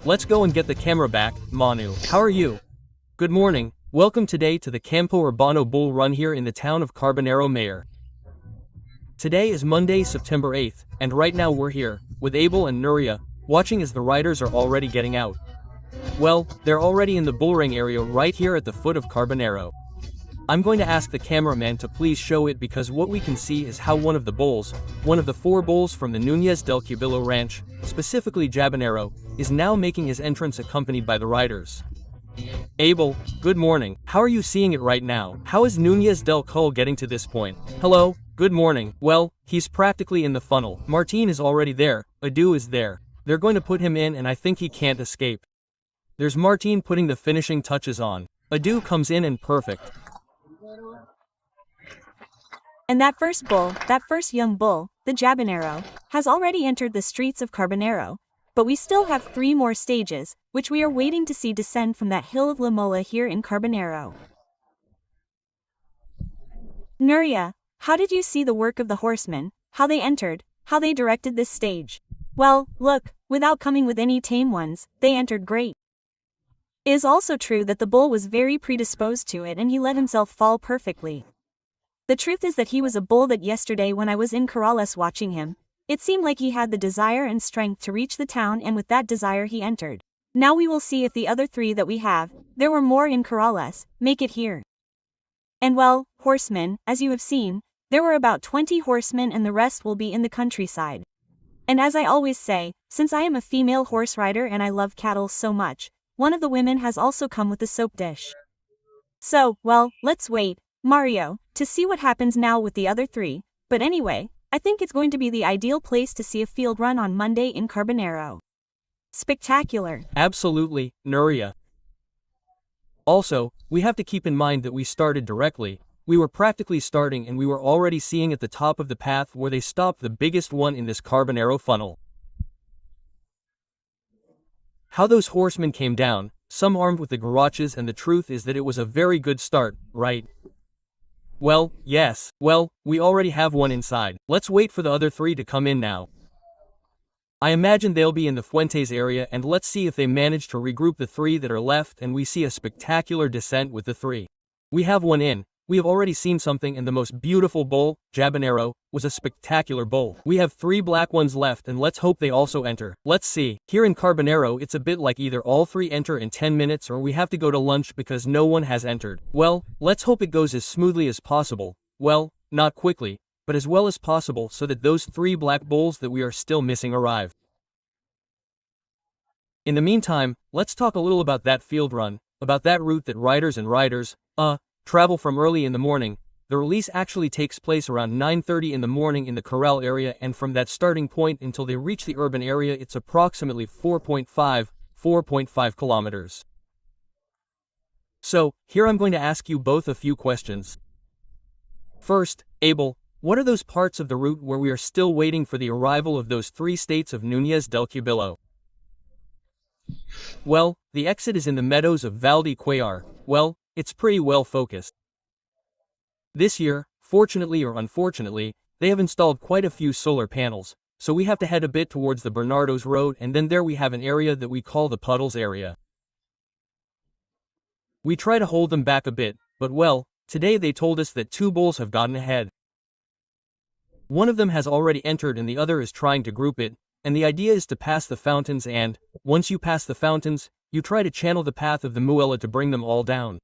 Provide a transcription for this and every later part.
let's go and get the camera back, Manu. How are you? Good morning, welcome today to the Campo Urbano Bull Run here in the town of Carbonero, Mayor. Today is Monday, September 8th, and right now we're here, with Abel and Nuria, watching as the riders are already getting out. Well, they're already in the bullring area right here at the foot of Carbonero. I'm going to ask the cameraman to please show it because what we can see is how one of the bulls, one of the 4 bulls from the Núñez del Cubillo ranch, specifically Jabonero, is now making his entrance accompanied by the riders. Abel, good morning. How are you seeing it right now? How is Núñez del Cubillo getting to this point? Hello, good morning. Well, he's practically in the funnel. Martín is already there, Adu is there. They're going to put him in and I think he can't escape. There's Martín putting the finishing touches on. Adu comes in and perfect. And that first bull, that first young bull, the Jabonero, has already entered the streets of Carbonero, but we still have 3 more stages, which we are waiting to see descend from that hill of La Mola here in Carbonero. Nuria, how did you see the work of the horsemen, how they entered, how they directed this stage? Well, look, without coming with any tame ones, they entered great. It is also true that the bull was very predisposed to it and he let himself fall perfectly. The truth is that he was a bull that yesterday when I was in Corrales watching him, it seemed like he had the desire and strength to reach the town and with that desire he entered. Now we will see if the other 3 that we have, there were more in Corrales, make it here. And well, horsemen, as you have seen, there were about 20 horsemen and the rest will be in the countryside. And as I always say, since I am a female horse rider and I love cattle so much, one of the women has also come with the soap dish. So, well, let's wait, Mario, to see what happens now with the other 3, but anyway, I think it's going to be the ideal place to see a field run on Monday in Carbonero. Spectacular. Absolutely, Nuria. Also, we have to keep in mind that we started directly. We were practically starting and we were already seeing at the top of the path where they stopped the biggest one in this Carbonero funnel. How those horsemen came down, some armed with the garages, and the truth is that it was a very good start, right? Well, yes. Well, we already have one inside. Let's wait for the other 3 to come in now. I imagine they'll be in the Fuentes area and let's see if they manage to regroup the 3 that are left and we see a spectacular descent with the 3. We have one in. We have already seen something and the most beautiful bull, Jabonero, was a spectacular bull. We have 3 black ones left and let's hope they also enter. Let's see. Here in Carbonero it's a bit like either all 3 enter in 10 minutes or we have to go to lunch because no one has entered. Well, let's hope it goes as smoothly as possible. Well, not quickly, but as well as possible so that those 3 black bulls that we are still missing arrive. In the meantime, let's talk a little about that field run, about that route that riders travel from early in the morning. The release actually takes place around 9:30 in the morning in the corral area, and from that starting point until they reach the urban area it's approximately 4.5 kilometers. So, here I'm going to ask you both a few questions. First, Abel, what are those parts of the route where we are still waiting for the arrival of those 3 states of Núñez del Cubillo? Well, the exit is in the meadows of Valde Cuellar. Well, it's pretty well focused. This year, fortunately or unfortunately, they have installed quite a few solar panels, so we have to head a bit towards the Bernardo's Road and then there we have an area that we call the Puddles area. We try to hold them back a bit, but well, today they told us that 2 bulls have gotten ahead. One of them has already entered and the other is trying to group it, and the idea is to pass the fountains and, once you pass the fountains, you try to channel the path of the Muela to bring them all down.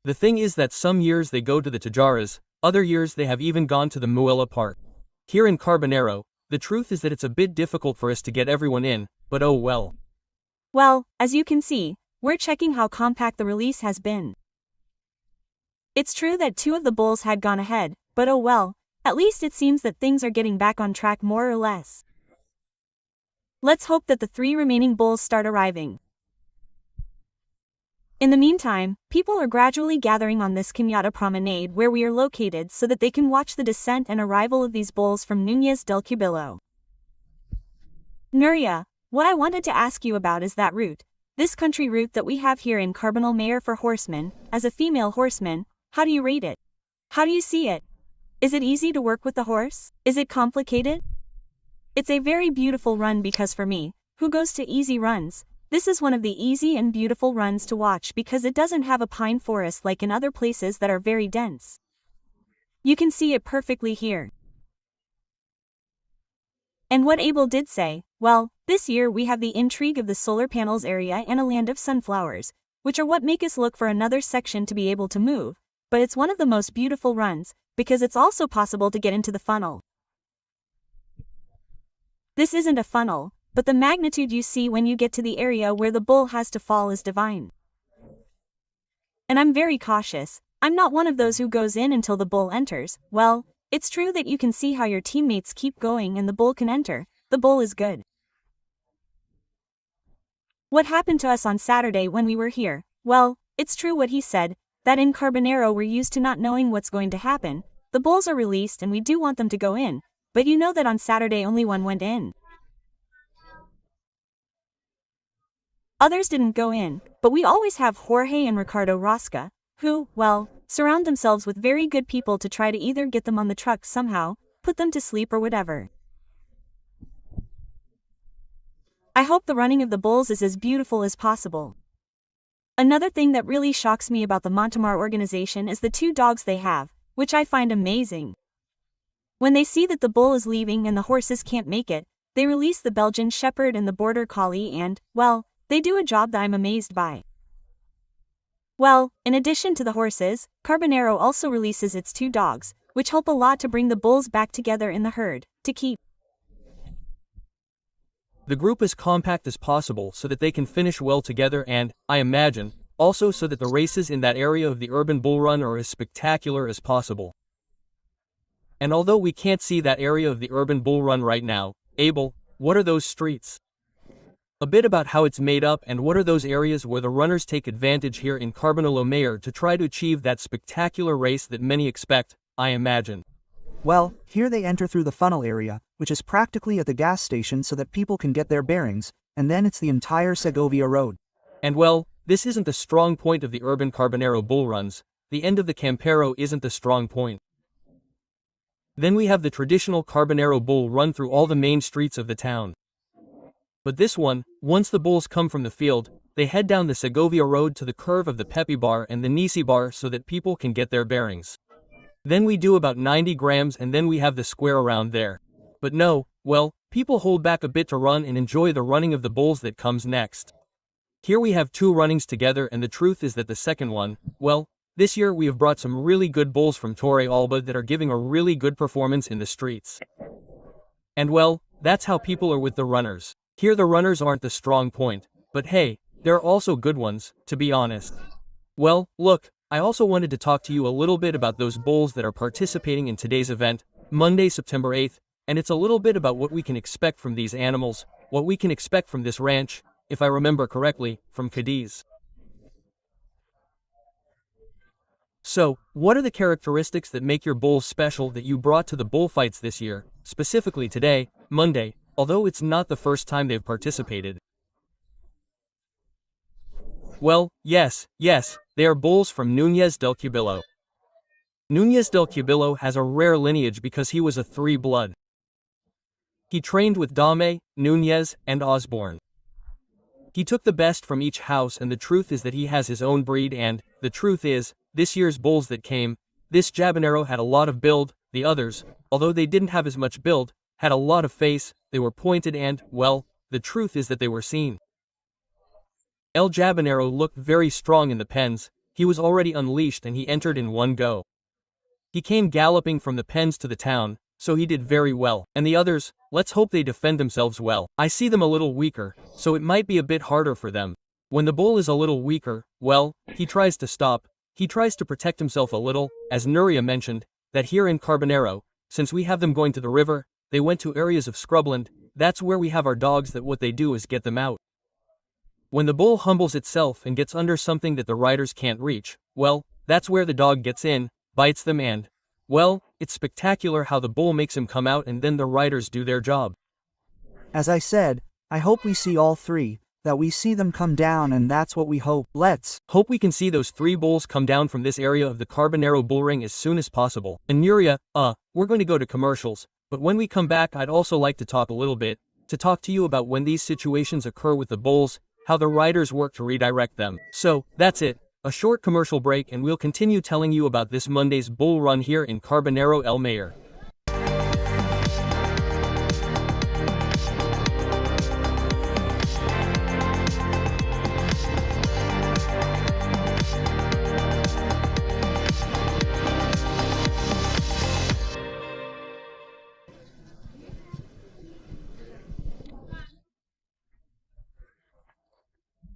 The thing is that some years they go to the Tajaras, other years they have even gone to the Muela Park. Here in Carbonero, the truth is that it's a bit difficult for us to get everyone in, but oh well. Well, as you can see, we're checking how compact the release has been. It's true that 2 of the bulls had gone ahead, but oh well, at least it seems that things are getting back on track more or less. Let's hope that the 3 remaining bulls start arriving. In the meantime, people are gradually gathering on this Cañada promenade where we are located so that they can watch the descent and arrival of these bulls from Núñez del Cubillo. Nuria, what I wanted to ask you about is that route, this country route that we have here in Carbonel Mayor for horsemen. As a female horseman, how do you rate it? How do you see it? Is it easy to work with the horse? Is it complicated? It's a very beautiful run because for me, who goes to easy runs, This is one of the easy and beautiful runs to watch because it doesn't have a pine forest like in other places that are very dense. You can see it perfectly here. And what Abel did say, well, this year we have the intrigue of the solar panels area and a land of sunflowers, which are what make us look for another section to be able to move, but it's one of the most beautiful runs, because it's also possible to get into the funnel. This isn't a funnel, but the magnitude you see when you get to the area where the bull has to fall is divine. And I'm very cautious. I'm not one of those who goes in until the bull enters. Well, it's true that you can see how your teammates keep going and the bull can enter. The bull is good. What happened to us on Saturday when we were here? Well, it's true what he said, that in Carbonero we're used to not knowing what's going to happen. The bulls are released and we do want them to go in, but you know that on Saturday only one went in. Others didn't go in, but we always have Jorge and Ricardo Rosca, who, well, surround themselves with very good people to try to either get them on the truck somehow, put them to sleep or whatever. I hope the running of the bulls is as beautiful as possible. Another thing that really shocks me about the Montemar organization is the 2 dogs they have, which I find amazing. When they see that the bull is leaving and the horses can't make it, they release the Belgian Shepherd and the Border Collie and, well, they do a job that I'm amazed by. Well, in addition to the horses, Carbonero also releases its 2 dogs, which help a lot to bring the bulls back together in the herd, to keep the group as compact as possible so that they can finish well together and, I imagine, also so that the races in that area of the urban bull run are as spectacular as possible. And although we can't see that area of the urban bull run right now, Abel, what are those streets? A bit about how it's made up and what are those areas where the runners take advantage here in Carbonero Mayor to try to achieve that spectacular race that many expect, I imagine. Well, here they enter through the funnel area, which is practically at the gas station so that people can get their bearings, and then it's the entire Segovia Road. And well, this isn't the strong point of the urban Carbonero bull runs, the end of the Campero isn't the strong point. Then we have the traditional Carbonero bull run through all the main streets of the town. But this one, once the bulls come from the field, they head down the Segovia Road to the curve of the Pepe Bar and the Nisi Bar so that people can get their bearings. Then we do about 90 grams and then we have the square around there. But no, well, people hold back a bit to run and enjoy the running of the bulls that comes next. Here we have 2 runnings together and the truth is that the second one, well, this year we have brought some really good bulls from Torre Alba that are giving a really good performance in the streets. And well, that's how people are with the runners. Here the runners aren't the strong point, but hey, there are also good ones, to be honest. Well, look, I also wanted to talk to you a little bit about those bulls that are participating in today's event, Monday, September 8th, and it's a little bit about what we can expect from these animals, what we can expect from this ranch, if I remember correctly, from Cadiz. So, what are the characteristics that make your bulls special that you brought to the bullfights this year, specifically today, Monday, although it's not the first time they've participated? Well, yes, they are bulls from Núñez del Cubillo. Núñez del Cubillo has a rare lineage because he was a 3-blood. He trained with Dame, Núñez, and Osborne. He took the best from each house and the truth is that he has his own breed and, the truth is, this year's bulls that came, this Jabonero had a lot of build, the others, although they didn't have as much build, had a lot of face, they were pointed and, well, the truth is that they were seen. El Jabonero looked very strong in the pens, he was already unleashed and he entered in one go. He came galloping from the pens to the town, so he did very well. And the others, let's hope they defend themselves well. I see them a little weaker, so it might be a bit harder for them. When the bull is a little weaker, well, he tries to stop, he tries to protect himself a little, as Nuria mentioned, that here in Carbonero, since we have them going to the river, they went to areas of scrubland, that's where we have our dogs that what they do is get them out. When the bull humbles itself and gets under something that the riders can't reach, well, that's where the dog gets in, bites them and, well, it's spectacular how the bull makes him come out and then the riders do their job. As I said, I hope we see all 3, that we see them come down and that's what we hope. Let's hope we can see those 3 bulls come down from this area of the Carbonero bull ring as soon as possible. And Nuria, we're going to go to commercials, but when we come back I'd also like to talk a little bit, to talk to you about when these situations occur with the bulls, how the riders work to redirect them. So, that's it. A short commercial break and we'll continue telling you about this Monday's bull run here in Carbonero El Mayor.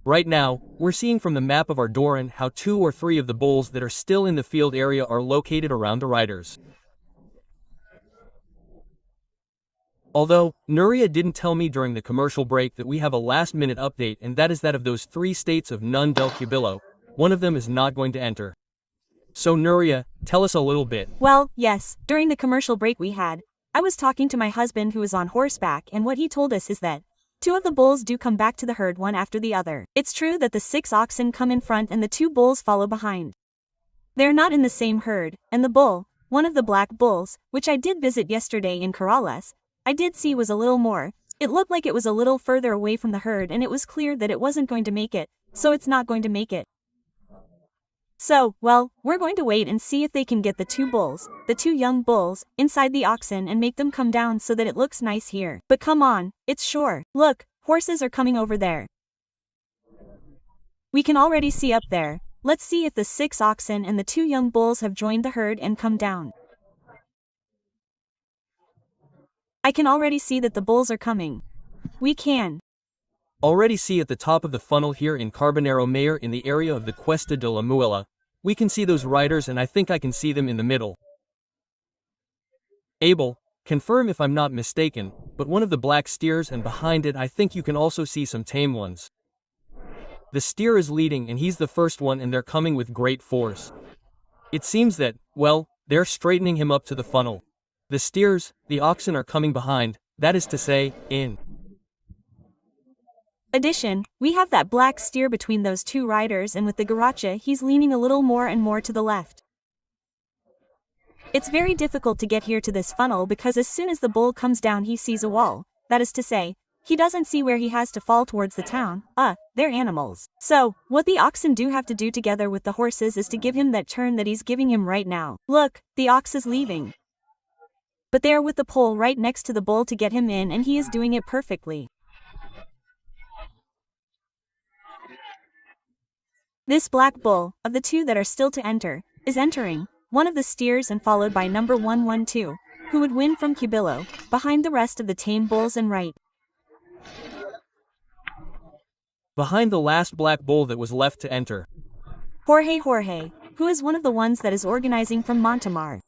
Right now, we're seeing from the map of our Doran how 2 or 3 of the bulls that are still in the field area are located around the riders. Although, Nuria didn't tell me during the commercial break that we have a last-minute update, and that is that of those 3 states of Nun del Cubillo, one of them is not going to enter. So Nuria, tell us a little bit. Well, yes, during the commercial break we had, I was talking to my husband who is on horseback, and what he told us is that 2 of the bulls do come back to the herd one after the other. It's true that the 6 oxen come in front and the 2 bulls follow behind. They're not in the same herd, and the bull, one of the black bulls, which I did visit yesterday in Corrales, I did see was a little more. It looked like it was a little further away from the herd, and it was clear that it wasn't going to make it, so it's not going to make it. So, well, we're going to wait and see if they can get the 2 bulls, the 2 young bulls, inside the oxen and make them come down so that it looks nice here. But come on, it's sure. Look, horses are coming over there. We can already see up there. Let's see if the 6 oxen and the 2 young bulls have joined the herd and come down. I can already see that the bulls are coming. We can already see at the top of the funnel here in Carbonero Mayor in the area of the Cuesta de la Muela. We can see those riders, and I think I can see them in the middle. Abel, confirm if I'm not mistaken, but one of the black steers, and behind it I think you can also see some tame ones. The steer is leading and he's the first one, and they're coming with great force. It seems that, well, they're straightening him up to the funnel. The steers, the oxen are coming behind, that is to say, in addition, we have that black steer between those 2 riders, and with the garacha he's leaning a little more and more to the left. It's very difficult to get here to this funnel because as soon as the bull comes down he sees a wall, that is to say, he doesn't see where he has to fall towards the town. They're animals. So, what the oxen do have to do together with the horses is to give him that turn that he's giving him right now. Look, the ox is leaving. But they are with the pole right next to the bull to get him in, and he is doing it perfectly. This black bull, of the 2 that are still to enter, is entering, one of the steers and followed by number 112, who would win from Cubillo, behind the rest of the tame bulls and right behind the last black bull that was left to enter, Jorge, who is one of the ones that is organizing from Montemar,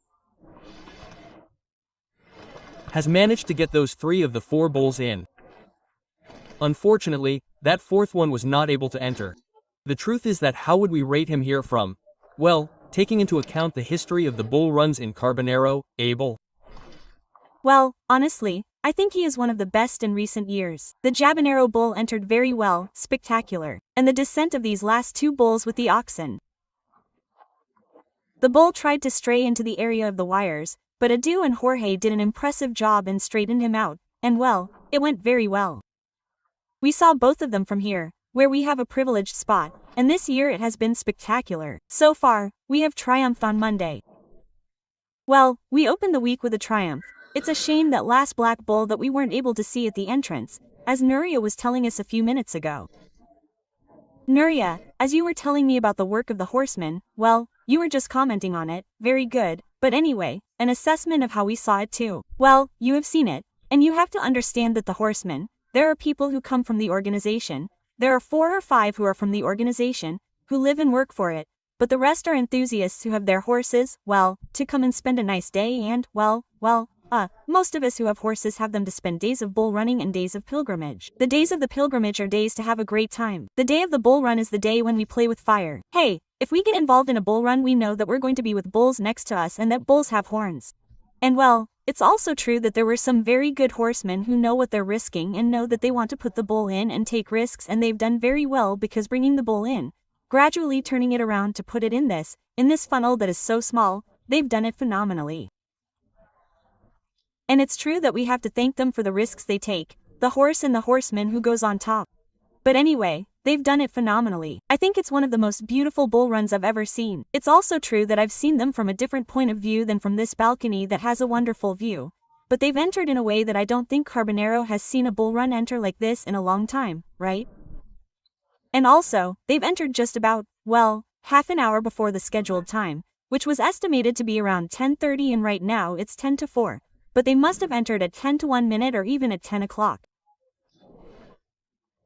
has managed to get those 3 of the 4 bulls in. Unfortunately, that 4th one was not able to enter. The truth is that how would we rate him here from, well, taking into account the history of the bull runs in Carbonero, Abel? Well, honestly, I think he is one of the best in recent years. The Jabonero bull entered very well, spectacular, and the descent of these last 2 bulls with the oxen. The bull tried to stray into the area of the wires, but Adu and Jorge did an impressive job and straightened him out, and well, it went very well. We saw both of them from here, where we have a privileged spot, and this year it has been spectacular. So far, we have triumphed on Monday. Well, we opened the week with a triumph. It's a shame that last black bull that we weren't able to see at the entrance, as Nuria was telling us a few minutes ago. Nuria, as you were telling me about the work of the horsemen, well, you were just commenting on it, very good, but anyway, an assessment of how we saw it too. Well, you have seen it, and you have to understand that the horsemen, there are people who come from the organization, there are 4 or 5 who are from the organization, who live and work for it, but the rest are enthusiasts who have their horses, well, to come and spend a nice day and, well, most of us who have horses have them to spend days of bull running and days of pilgrimage. The days of the pilgrimage are days to have a great time. The day of the bull run is the day when we play with fire. Hey, if we get involved in a bull run we know that we're going to be with bulls next to us and that bulls have horns. And well, it's also true that there were some very good horsemen who know what they're risking and know that they want to put the bull in and take risks, and they've done very well because bringing the bull in, gradually turning it around to put it in this funnel that is so small, they've done it phenomenally. And it's true that we have to thank them for the risks they take, the horse and the horseman who goes on top. But anyway, they've done it phenomenally. I think it's one of the most beautiful bull runs I've ever seen. It's also true that I've seen them from a different point of view than from this balcony that has a wonderful view. But they've entered in a way that I don't think Carbonero has seen a bull run enter like this in a long time, right? And also, they've entered just about, well, half an hour before the scheduled time, which was estimated to be around 10:30 and right now it's 10 to 4. But they must have entered at 10 to 1 minute or even at 10 o'clock.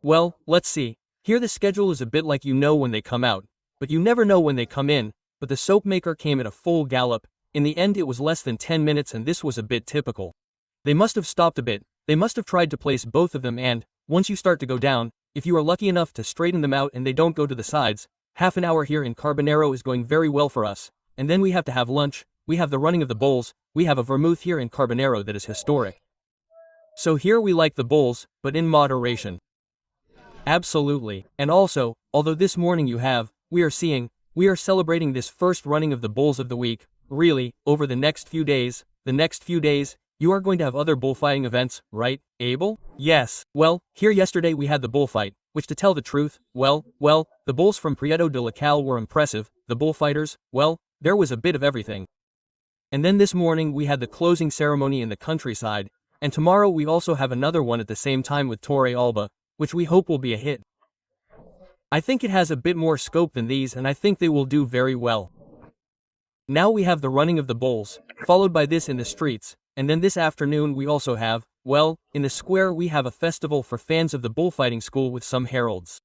Well, let's see. Here the schedule is a bit like you know when they come out, but you never know when they come in, but the soap maker came at a full gallop. In the end it was less than 10 minutes and this was a bit typical. They must have stopped a bit, they must have tried to place both of them and, once you start to go down, if you are lucky enough to straighten them out and they don't go to the sides, half an hour here in Carbonero is going very well for us, and then we have to have lunch, we have the running of the bulls, we have a vermouth here in Carbonero that is historic. So here we like the bulls, but in moderation. Absolutely, and also, although this morning we are celebrating this first running of the bulls of the week, really, over the next few days, you are going to have other bullfighting events, right, Abel? Yes, well, here yesterday we had the bullfight, which to tell the truth, well, the bulls from Prieto de la Cal were impressive, the bullfighters, well, there was a bit of everything. And then this morning we had the closing ceremony in the countryside, and tomorrow we also have another one at the same time with Torre Alba, which we hope will be a hit. I think it has a bit more scope than these and I think they will do very well. Now we have the running of the bulls, followed by this in the streets, and then this afternoon we also have, well, in the square we have a festival for fans of the bullfighting school with some heralds.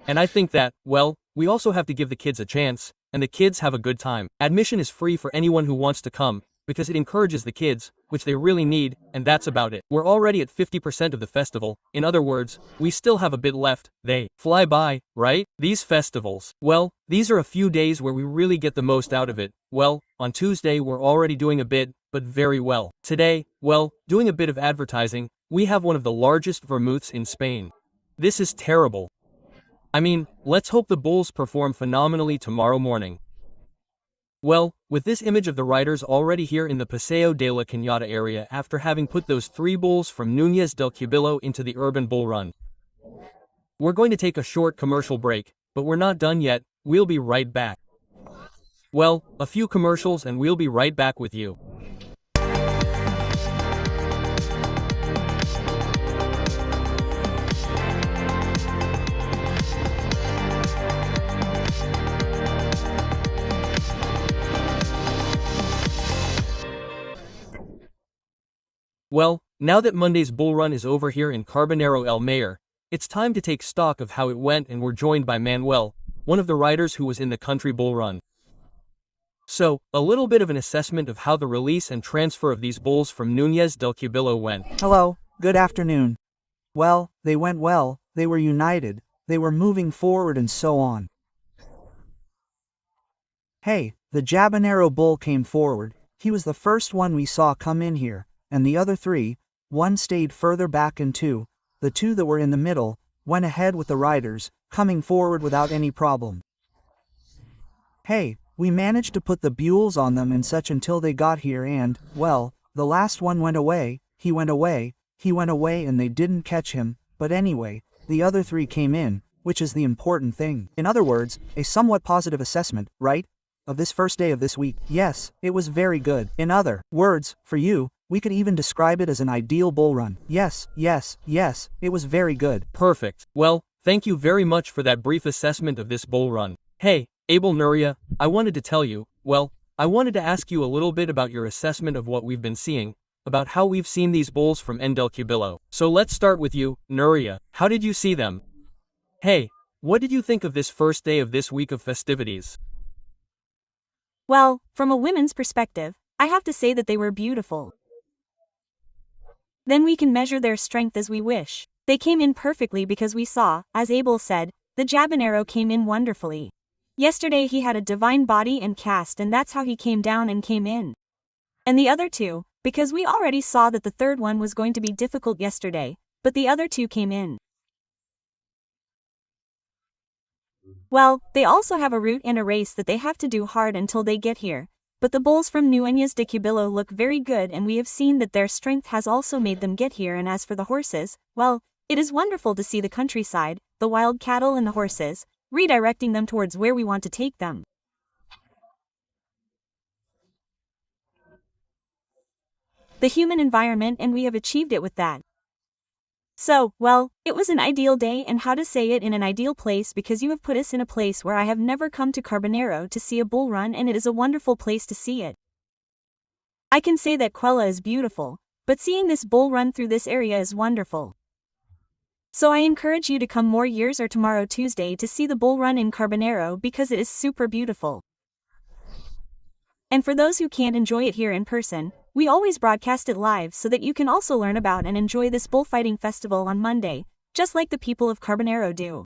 And I think that, well, we also have to give the kids a chance, and the kids have a good time. Admission is free for anyone who wants to come, because it encourages the kids, which they really need, and that's about it. We're already at 50% of the festival, in other words, we still have a bit left, they fly by, right? These festivals, well, these are a few days where we really get the most out of it. Well, on Tuesday we're already doing a bit, but very well. Today, well, doing a bit of advertising, we have one of the largest vermouths in Spain. This is terrible. I mean, let's hope the bulls perform phenomenally tomorrow morning. Well, with this image of the riders already here in the Paseo de la Cañada area after having put those 3 bulls from Núñez del Cubillo into the urban bull run. We're going to take a short commercial break, but we're not done yet, we'll be right back. Well, a few commercials and we'll be right back with you. Well, now that Monday's bull run is over here in Carbonero El Mayor, it's time to take stock of how it went and we're joined by Manuel, one of the riders who was in the country bull run. So, a little bit of an assessment of how the release and transfer of these bulls from Núñez del Cubillo went. Hello, good afternoon. Well, they went well, they were united, they were moving forward and so on. Hey, the Carbonero bull came forward, he was the first one we saw come in here. And the other 3, one stayed further back and the 2 that were in the middle, went ahead with the riders, coming forward without any problem. Hey, we managed to put the buells on them and such until they got here and, well, the last one went away, he went away and they didn't catch him, but anyway, the other 3 came in, which is the important thing. In other words, a somewhat positive assessment, right? Of this first day of this week. Yes, it was very good. In other words, for you, we could even describe it as an ideal bull run. Yes, it was very good. Perfect. Well, thank you very much for that brief assessment of this bull run. Hey, Abel Nuria, I wanted to tell you, well, I wanted to ask you a little bit about your assessment of what we've been seeing, about how we've seen these bulls from N del Cubillo. So let's start with you, Nuria. How did you see them? Hey, what did you think of this first day of this week of festivities? Well, from a women's perspective, I have to say that they were beautiful. Then we can measure their strength as we wish. They came in perfectly because we saw, as Abel said, the Carbonero came in wonderfully. Yesterday he had a divine body and cast and that's how he came down and came in. And the other 2, because we already saw that the 3rd one was going to be difficult yesterday, but the other 2 came in. Well, they also have a route and a race that they have to do hard until they get here, but the bulls from Núñez de Cubillo look very good and we have seen that their strength has also made them get here and as for the horses, well, it is wonderful to see the countryside, the wild cattle and the horses, redirecting them towards where we want to take them. The human environment, and we have achieved it with that. So, well, it was an ideal day, and how to say it, in an ideal place, because you have put us in a place where I have never come to Carbonero to see a bull run, and it is a wonderful place to see it. I can say that Quella is beautiful, but seeing this bull run through this area is wonderful. So I encourage you to come more years or tomorrow Tuesday to see the bull run in Carbonero because it is super beautiful. And for those who can't enjoy it here in person, we always broadcast it live so that you can also learn about and enjoy this bullfighting festival on Monday, just like the people of Carbonero do.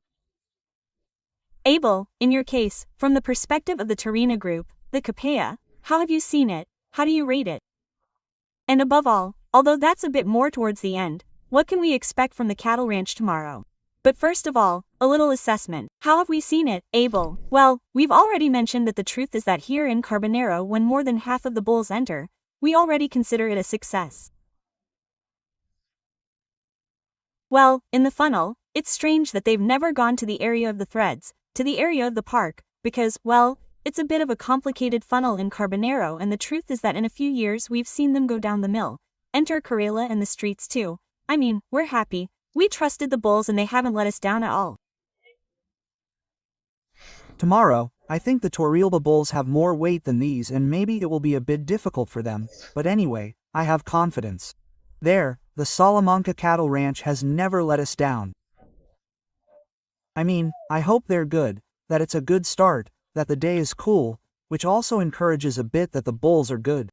Abel, in your case, from the perspective of the Torina group, the Capella, how have you seen it? How do you rate it? And above all, although that's a bit more towards the end, what can we expect from the cattle ranch tomorrow? But first of all, a little assessment. How have we seen it, Abel? Well, we've already mentioned that the truth is that here in Carbonero, when more than half of the bulls enter, we already consider it a success. Well, in the funnel, it's strange that they've never gone to the area of the threads, to the area of the park, because, well, it's a bit of a complicated funnel in Carbonero, and the truth is that in a few years we've seen them go down the mill, enter Carrilla and the streets too. I mean, we're happy. We trusted the bulls and they haven't let us down at all. Tomorrow, I think the Torrealba bulls have more weight than these, and maybe it will be a bit difficult for them, but anyway, I have confidence. There, the Salamanca cattle ranch has never let us down. I mean, I hope they're good, that it's a good start, that the day is cool, which also encourages a bit that the bulls are good.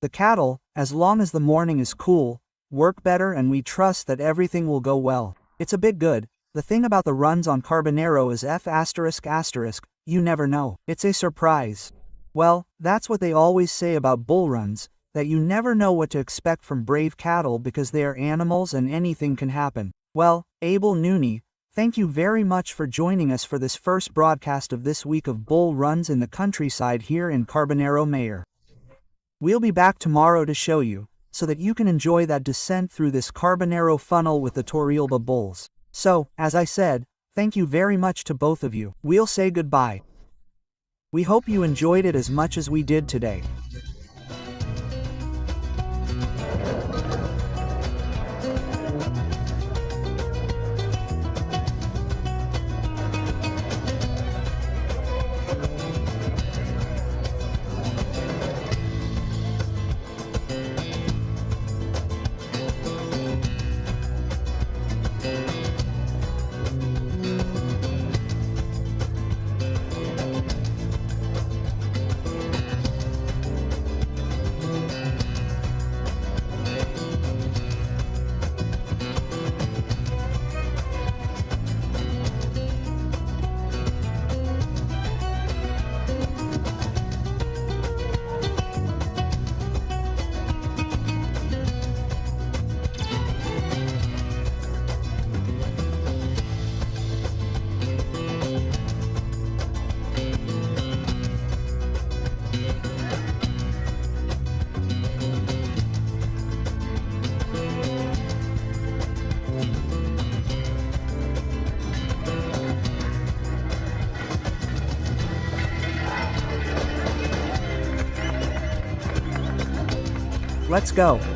The cattle, as long as the morning is cool, work better, and we trust that everything will go well. It's a bit good. The thing about the runs on Carbonero is you never know. It's a surprise. Well, that's what they always say about bull runs, that you never know what to expect from brave cattle because they are animals and anything can happen. Well, Abel Nooney, thank you very much for joining us for this first broadcast of this week of bull runs in the countryside here in Carbonero Mayor. We'll be back tomorrow to show you, so that you can enjoy that descent through this Carbonero funnel with the Torrealba bulls. So, as I said, thank you very much to both of you. We'll say goodbye. We hope you enjoyed it as much as we did today. Let's go.